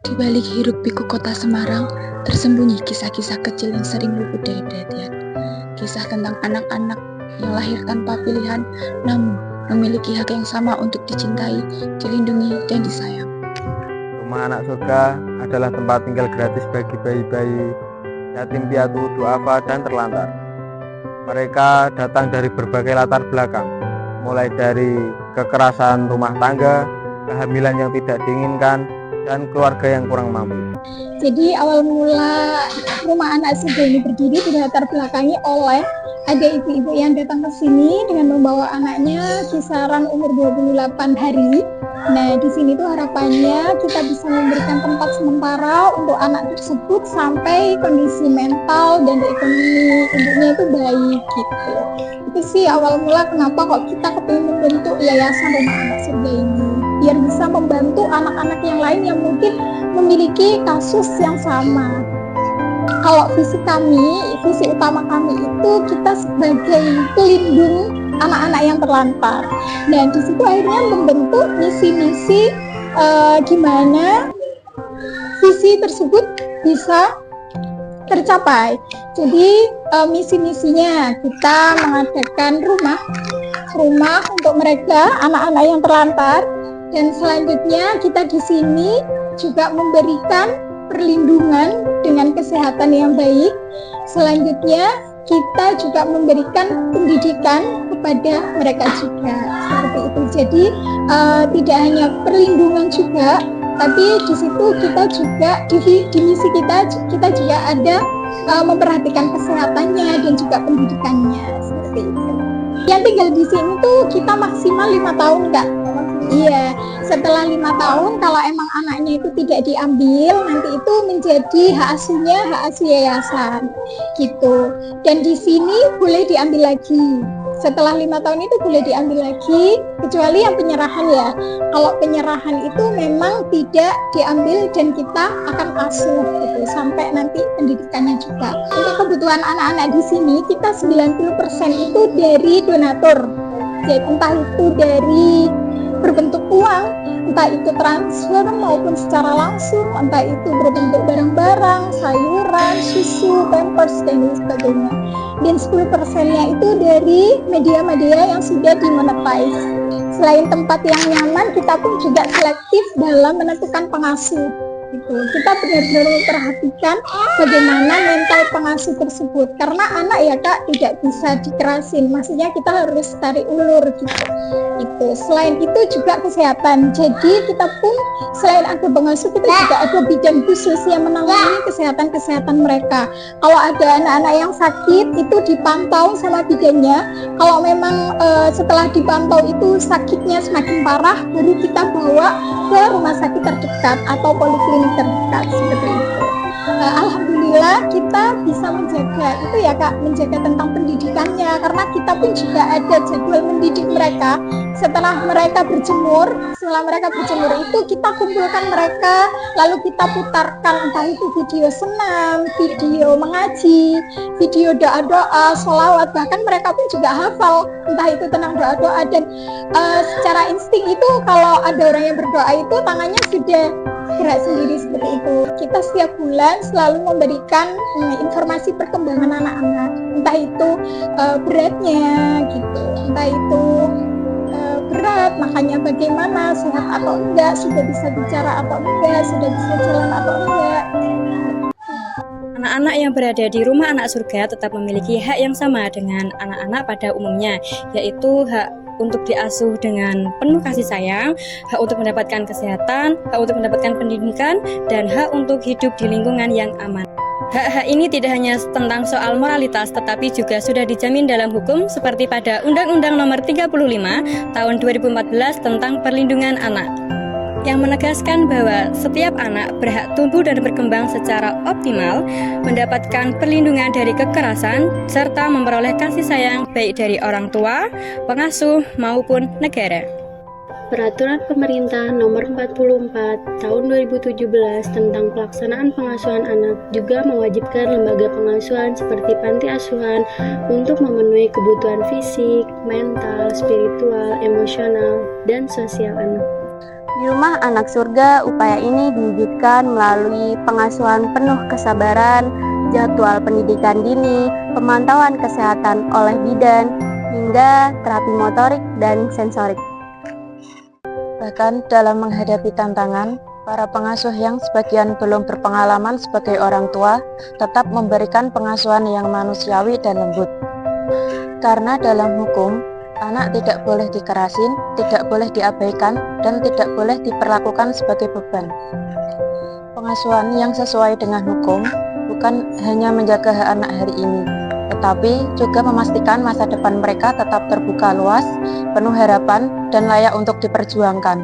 Di balik hiruk pikuk kota Semarang, tersembunyi kisah-kisah kecil yang sering luput dari perhatian. Kisah tentang anak-anak yang lahir tanpa pilihan, namun memiliki hak yang sama untuk dicintai, dilindungi, dan disayang. Rumah Anak Surga adalah tempat tinggal gratis bagi bayi-bayi yatim piatu, duafa, dan terlantar. Mereka datang dari berbagai latar belakang, mulai dari kekerasan rumah tangga, kehamilan yang tidak diinginkan, dan keluarga yang kurang mampu. Jadi awal mula Rumah Anak Surga ini berdiri dilatar belakangi oleh ada ibu-ibu yang datang ke sini dengan membawa anaknya kisaran umur 28 hari. Nah, di sini tuh harapannya kita bisa memberikan tempat sementara untuk anak tersebut sampai kondisi mental dan ekonomi ibunya itu baik gitu. Itu sih awal mula kenapa kok kita kepingin membentuk Yayasan Rumah Anak Surga ini, biar bisa membantu anak-anak yang lain yang mungkin memiliki kasus yang sama. Kalau visi utama kami itu kita sebagai pelindung anak-anak yang terlantar. Dan di situ akhirnya membentuk misi-misi gimana visi tersebut bisa tercapai. Jadi misi-misinya kita mengadakan rumah untuk mereka anak-anak yang terlantar, dan selanjutnya kita di sini juga memberikan perlindungan dengan kesehatan yang baik. Selanjutnya kita juga memberikan pendidikan kepada mereka juga seperti itu. Jadi tidak hanya perlindungan juga, tapi di situ kita juga di misi kita juga ada memperhatikan kesehatannya dan juga pendidikannya seperti itu. Yang tinggal di sini tuh kita maksimal 5 tahun Kak. Iya, setelah 5 tahun kalau emang anaknya itu tidak diambil, nanti itu menjadi hak asuh yayasan gitu. Dan di sini boleh diambil lagi. Setelah 5 tahun itu boleh diambil lagi, kecuali yang penyerahan ya. Kalau penyerahan itu memang tidak diambil dan kita akan asuh gitu sampai nanti pendidikannya juga. Untuk kebutuhan anak-anak di sini kita 90% itu dari donatur. Jadi entah itu dari berbentuk uang, entah itu transfer maupun secara langsung, entah itu berbentuk barang-barang, sayuran, susu, pampers, dan sebagainya. Dan 10%-nya itu dari media-media yang sudah dimonetize. Selain tempat yang nyaman, kita pun juga selektif dalam menentukan pengasuh. Kita benar-benar memperhatikan bagaimana mental pengasuh tersebut, karena anak ya Kak tidak bisa dikerasin, maksudnya kita harus tarik ulur gitu. Selain itu juga kesehatan, jadi kita pun selain ada pengasuh kita juga ada bidang khusus yang menangani kesehatan mereka. Kalau ada anak-anak yang sakit itu dipantau sama bidannya. Kalau memang setelah dipantau itu sakitnya semakin parah, baru kita bawa ke rumah sakit terdekat atau poliklinik terdekat seperti itu. Alhamdulillah kita bisa menjaga itu ya Kak, menjaga tentang pendidikannya, karena kita pun juga ada jadwal mendidik mereka. Setelah mereka berjemur itu kita kumpulkan mereka, lalu kita putarkan entah itu video senam, video mengaji, video doa-doa, sholawat, bahkan mereka pun juga hafal entah itu tentang doa-doa. Dan secara insting itu kalau ada orang yang berdoa itu tangannya sudah gerak sendiri seperti itu. Kita setiap bulan selalu memberikan informasi perkembangan anak-anak, entah itu beratnya gitu, entah itu berat, makannya bagaimana, sehat atau enggak, sudah bisa bicara atau enggak, sudah bisa jalan atau enggak. Anak-anak yang berada di Rumah Anak Surga tetap memiliki hak yang sama dengan anak-anak pada umumnya, yaitu hak untuk diasuh dengan penuh kasih sayang, hak untuk mendapatkan kesehatan, hak untuk mendapatkan pendidikan, dan hak untuk hidup di lingkungan yang aman. Hak-hak ini tidak hanya tentang soal moralitas, tetapi juga sudah dijamin dalam hukum seperti pada Undang-Undang Nomor 35 Tahun 2014 tentang Perlindungan Anak, yang menegaskan bahwa setiap anak berhak tumbuh dan berkembang secara optimal, mendapatkan perlindungan dari kekerasan, serta memperoleh kasih sayang baik dari orang tua, pengasuh, maupun negara. Peraturan Pemerintah Nomor 44 Tahun 2017 tentang pelaksanaan pengasuhan anak juga mewajibkan lembaga pengasuhan seperti panti asuhan untuk memenuhi kebutuhan fisik, mental, spiritual, emosional, dan sosial anak. Di Rumah Anak Surga, upaya ini diwujudkan melalui pengasuhan penuh kesabaran, jadwal pendidikan dini, pemantauan kesehatan oleh bidan, hingga terapi motorik dan sensorik. Bahkan dalam menghadapi tantangan, para pengasuh yang sebagian belum berpengalaman sebagai orang tua tetap memberikan pengasuhan yang manusiawi dan lembut. Karena dalam hukum, anak tidak boleh dikerasin, tidak boleh diabaikan, dan tidak boleh diperlakukan sebagai beban. Pengasuhan yang sesuai dengan hukum bukan hanya menjaga hak anak hari ini, tetapi juga memastikan masa depan mereka tetap terbuka luas, penuh harapan, dan layak untuk diperjuangkan.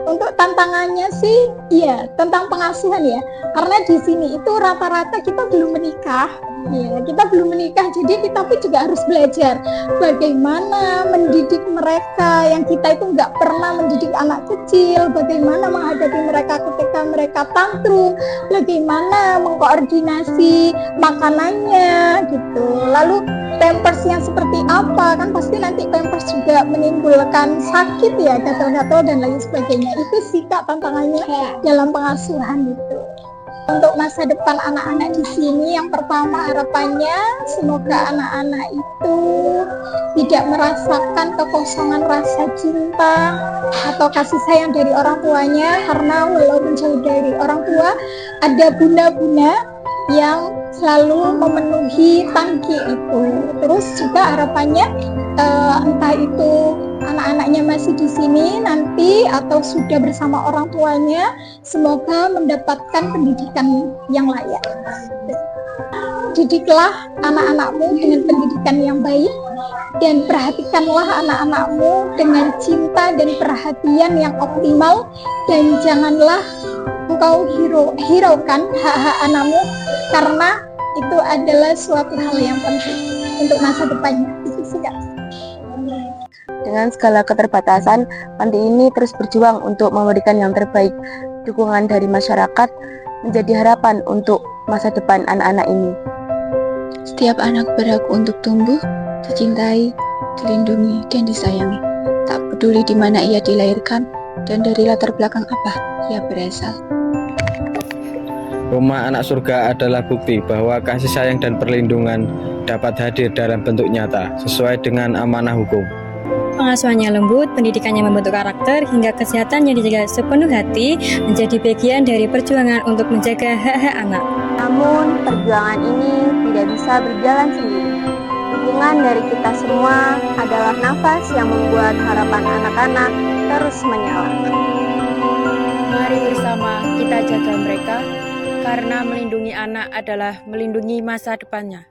Untuk tantangannya sih, ya tentang pengasuhan ya. Karena di sini itu rata-rata kita belum menikah. Ya, kita belum menikah, jadi kita pun juga harus belajar bagaimana mendidik mereka yang kita itu nggak pernah mendidik anak kecil, bagaimana menghadapi mereka ketika mereka tantrum, bagaimana mengkoordinasi makanannya gitu. Lalu pampers yang seperti apa, kan pasti nanti pampers juga menimbulkan sakit ya, gatal-gatal dan lain sebagainya. Itu sih Kak tantangannya dalam pengasuhan itu. Untuk masa depan anak-anak di sini, yang pertama harapannya semoga anak-anak itu tidak merasakan kekosongan rasa cinta atau kasih sayang dari orang tuanya, karena walaupun jauh dari orang tua, ada bunda-bunda yang selalu memenuhi tangki itu. Terus juga harapannya entah itu anak-anaknya masih di sini nanti atau sudah bersama orang tuanya, semoga mendapatkan pendidikan yang layak. Didiklah anak-anakmu dengan pendidikan yang baik dan perhatikanlah anak-anakmu dengan cinta dan perhatian yang optimal, dan janganlah engkau hiraukan hak-hak anakmu, karena itu adalah suatu hal yang penting untuk masa depannya. Itu sih Kak. Dengan segala keterbatasan, panti ini terus berjuang untuk memberikan yang terbaik. Dukungan dari masyarakat menjadi harapan untuk masa depan anak-anak ini. Setiap anak berhak untuk tumbuh, dicintai, dilindungi, dan disayangi. Tak peduli di mana ia dilahirkan dan dari latar belakang apa ia berasal. Rumah Anak Surga adalah bukti bahwa kasih sayang dan perlindungan dapat hadir dalam bentuk nyata sesuai dengan amanah hukum. Pengasuhannya lembut, pendidikannya membentuk karakter, hingga kesehatannya dijaga sepenuh hati menjadi bagian dari perjuangan untuk menjaga hak-hak anak. Namun, perjuangan ini tidak bisa berjalan sendiri. Dukungan dari kita semua adalah nafas yang membuat harapan anak-anak terus menyala. Mari bersama kita jaga mereka, karena melindungi anak adalah melindungi masa depannya.